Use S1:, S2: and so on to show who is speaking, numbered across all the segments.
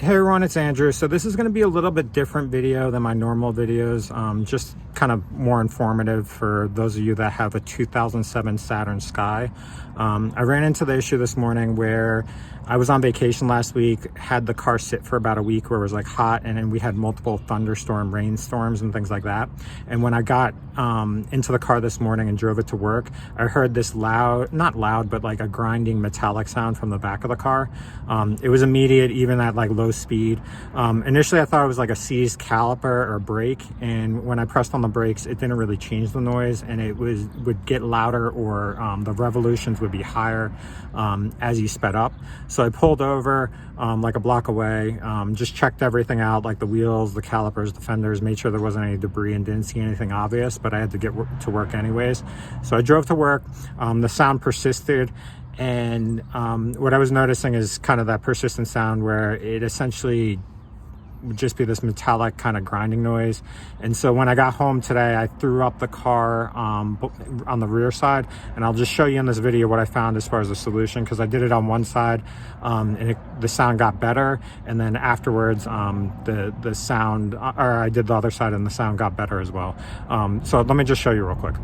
S1: Hey everyone, it's Andrew. So this is going to be a little bit different video than my normal videos, just kind of more informative for those of you that have a 2007 Saturn Sky. I ran into the issue this morning where I was on vacation last week, had the car sit for about a week where it was like hot, and then we had multiple thunderstorm, rainstorms and things like that. And when I got into the car this morning and drove it to work, I heard this loud, not loud, but like a grinding metallic sound from the back of the car. It was immediate, even at like low speed. Initially I thought it was like a seized caliper or brake, and when I pressed on the brakes it didn't really change the noise, and it would get louder, or the revolutions would be higher as you sped up. So I pulled over like a block away, just checked everything out, like the wheels, the calipers, the fenders, made sure there wasn't any debris and didn't see anything obvious, but I had to get to work anyways. So I drove to work. The sound persisted, and what I was noticing is kind of that persistent sound where it essentially would just be this metallic kind of grinding noise. And so when I got home today, I threw up the car on the rear side, and I'll just show you in this video what I found as far as the solution, because I did it on one side and the sound got better, and then afterwards the sound, or I did the other side and the sound got better as well. So let me just show you real quick.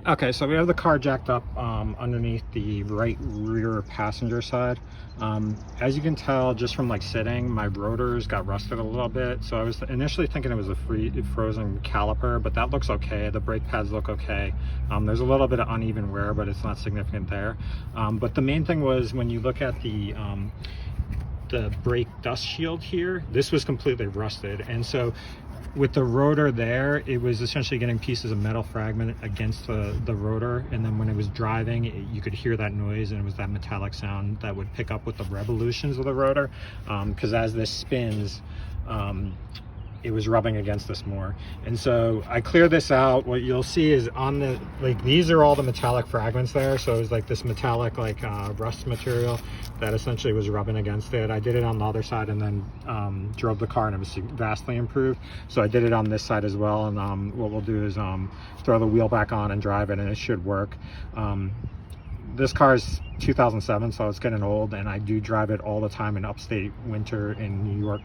S1: Okay, so we have the car jacked up underneath the right rear passenger side. As you can tell just from like sitting, my rotors got rusted a little bit. So I was initially thinking it was a frozen caliper, but that looks okay. The brake pads look okay. There's a little bit of uneven wear, but it's not significant there. But the main thing was when you look at the brake dust shield here, this was completely rusted. And so with the rotor there, it was essentially getting pieces of metal fragment against the rotor, and then when it was driving, you could hear that noise, and it was that metallic sound that would pick up with the revolutions of the rotor, because as this spins, it was rubbing against this more. And so I cleared this out. What you'll see is on the, like, these are all the metallic fragments there. So it was like this metallic, like rust material that essentially was rubbing against it. I did it on the other side and then drove the car, and it was vastly improved. So I did it on this side as well. And what we'll do is throw the wheel back on and drive it, and it should work. This car is 2007, so it's getting old, and I do drive it all the time in upstate winter in New York.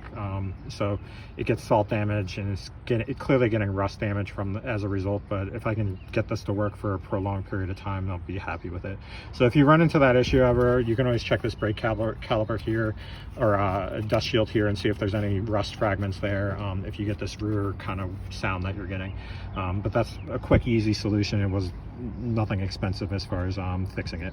S1: So it gets salt damage, and it's clearly getting rust damage as a result. But if I can get this to work for a prolonged period of time, I'll be happy with it. So if you run into that issue ever, you can always check this brake caliper here, or a dust shield here, and see if there's any rust fragments there, if you get this rear kind of sound that you're getting. But that's a quick, easy solution. It was nothing expensive as far as fixing it.